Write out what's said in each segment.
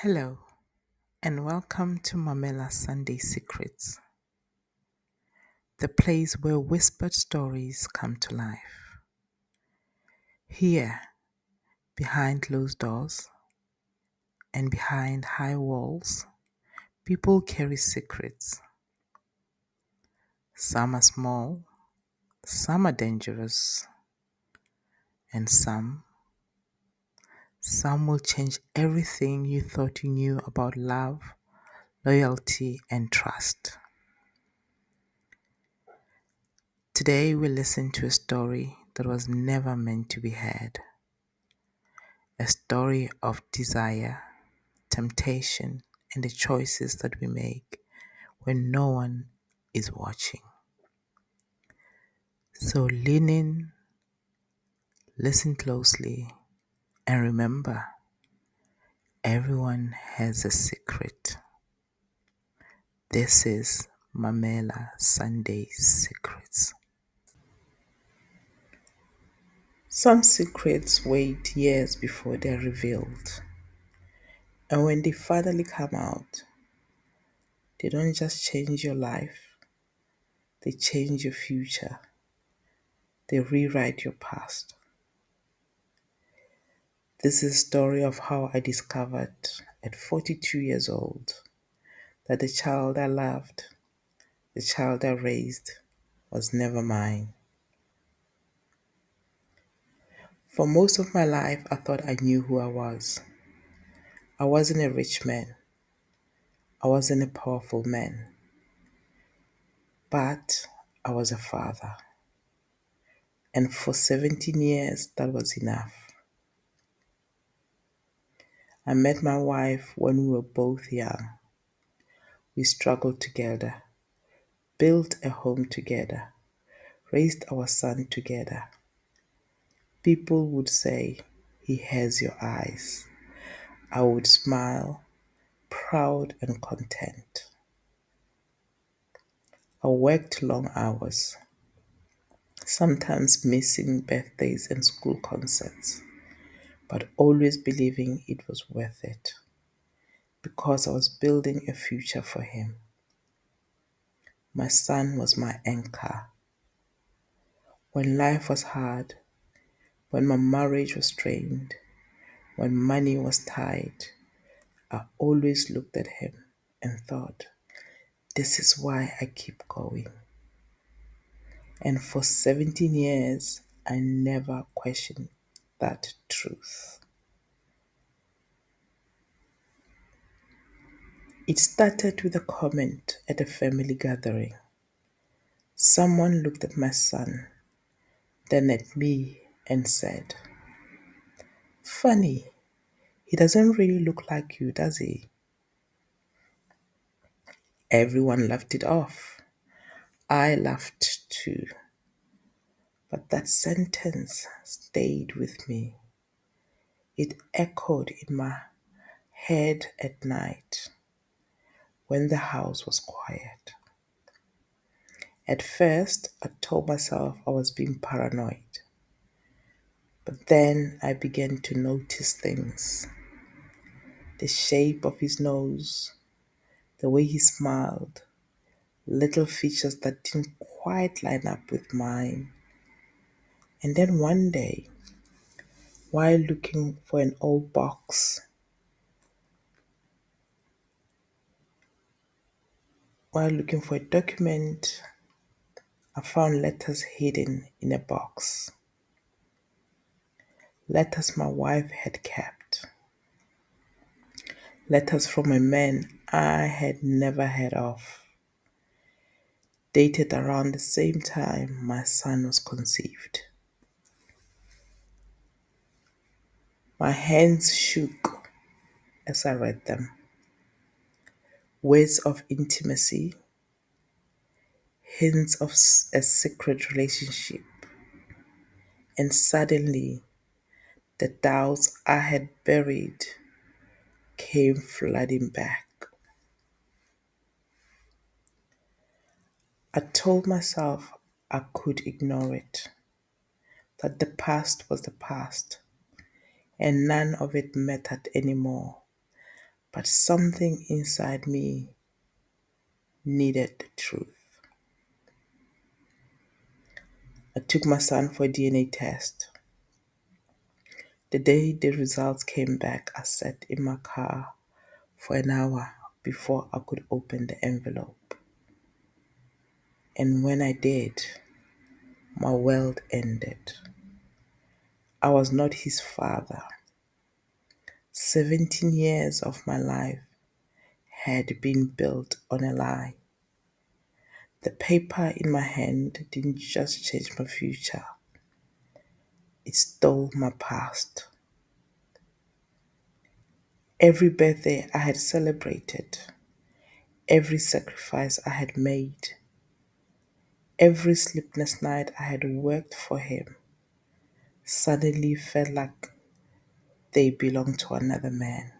Hello, and welcome to Mamela Sunday Secrets, the place where whispered stories come to life. Here, behind closed doors and behind high walls, people carry secrets. Some are small, some are dangerous, and some will change everything you thought you knew about love, loyalty, and trust. Today, we listen to a story that was never meant to be heard. A story of desire, temptation, and the choices that we make when no one is watching. So lean in, listen closely, and remember everyone has a secret. This is Mamela Sunday Secrets. Some secrets wait years before they're revealed. And when they finally come out, they don't just change your life, they change your future. They rewrite your past. This is a story of how I discovered at 42 years old that the child I loved, the child I raised, was never mine. For most of my life, I thought I knew who I was. I wasn't a rich man, I wasn't a powerful man, but I was a father. And for 17 years, that was enough. I met my wife when we were both young. We struggled together, built a home together, raised our son together. People would say, "He has your eyes." I would smile, proud and content. I worked long hours, sometimes missing birthdays and school concerts, but always believing it was worth it because I was building a future for him. My son was my anchor. When life was hard, when my marriage was strained, when money was tight, I always looked at him and thought, this is why I keep going. And for 17 years, I never questioned that truth. It started with a comment at a family gathering. Someone looked at my son, then at me, and said, "Funny, he doesn't really look like you, does he?" Everyone laughed it off. I laughed too. But that sentence stayed with me. It echoed in my head at night when the house was quiet. At first, I told myself I was being paranoid. But then I began to notice things: the shape of his nose, the way he smiled, little features that didn't quite line up with mine. And then one day, while looking for an old box, while looking for a document, I found letters hidden in a box. Letters my wife had kept. Letters from a man I had never heard of. Dated around the same time my son was conceived. My hands shook as I read them. Words of intimacy, hints of a secret relationship, and suddenly the doubts I had buried came flooding back. I told myself I could ignore it, that the past was the past and none of it mattered anymore. but something inside me needed the truth. I took my son for a DNA test. The day the results came back, I sat in my car for an hour before I could open the envelope. And when I did, my world ended. I was not his father. 17 years of my life had been built on a lie. The paper in my hand didn't just change my future, it stole my past. Every birthday I had celebrated, every sacrifice I had made, every sleepless night I had worked for him suddenly felt like they belonged to another man.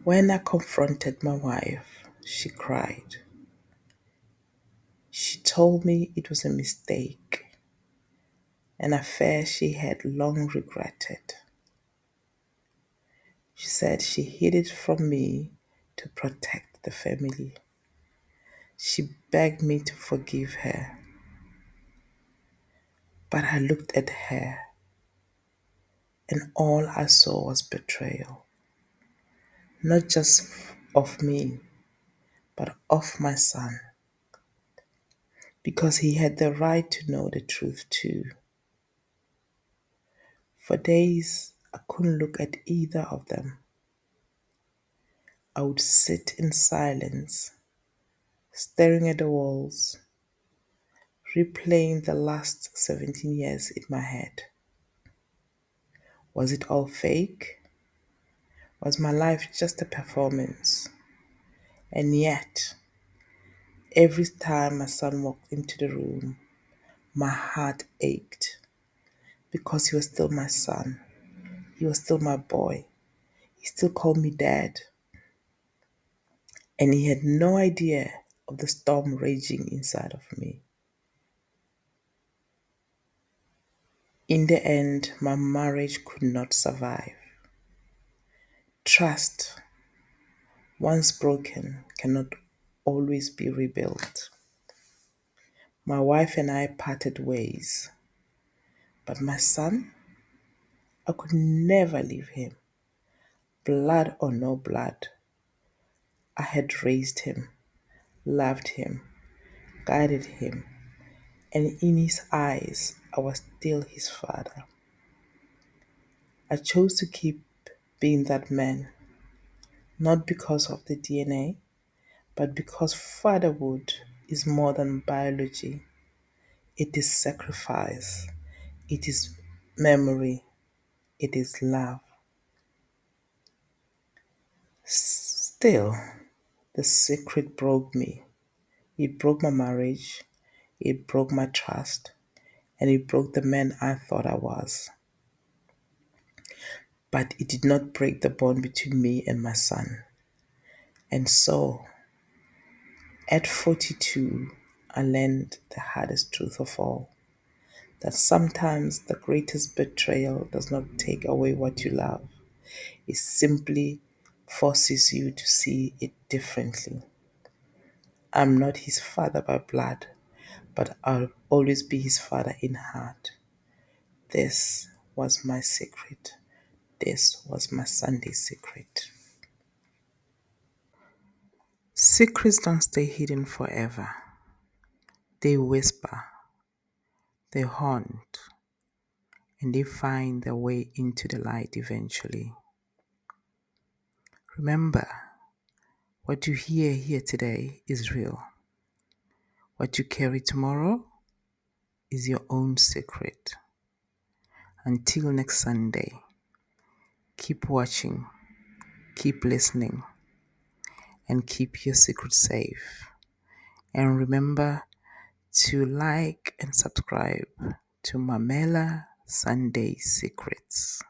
When I confronted my wife, she cried. She told me it was a mistake, an affair she had long regretted. She said she hid it from me to protect the family. She begged me to forgive her, but I looked at her and all I saw was betrayal, not just of me, but of my son, because he had the right to know the truth too. For days, I couldn't look at either of them. I would sit in silence, staring at the walls, replaying the last 17 years in my head. Was it all fake? Was my life just a performance? And yet, every time my son walked into the room, my heart ached because he was still my son. He was still my boy. He still called me dad. And he had no idea of the storm raging inside of me. In the end, my marriage could not survive. Trust, once broken, cannot always be rebuilt. My wife and I parted ways, but my son, I could never leave him. Blood or no blood, I had raised him, loved him, guided him, and in his eyes, I was still his father. I chose to keep being that man, not because of the DNA, but because fatherhood is more than biology. It is sacrifice, it is memory, it is love. Still, the secret broke me. It broke my marriage, it broke my trust, and it broke the man I thought I was. But it did not break the bond between me and my son. And so, at 42, I learned the hardest truth of all, that sometimes the greatest betrayal does not take away what you love, it simply forces you to see it differently. I'm not his father by blood, but I'll always be his father in heart. This was my secret. This was my Sunday secret. Secrets don't stay hidden forever. They whisper, they haunt, and they find their way into the light eventually. Remember, what you hear here today is real. What you carry tomorrow is your own secret. Until next Sunday, keep watching, keep listening, and keep your secret safe. And remember to like and subscribe to Mamela Sunday Secrets.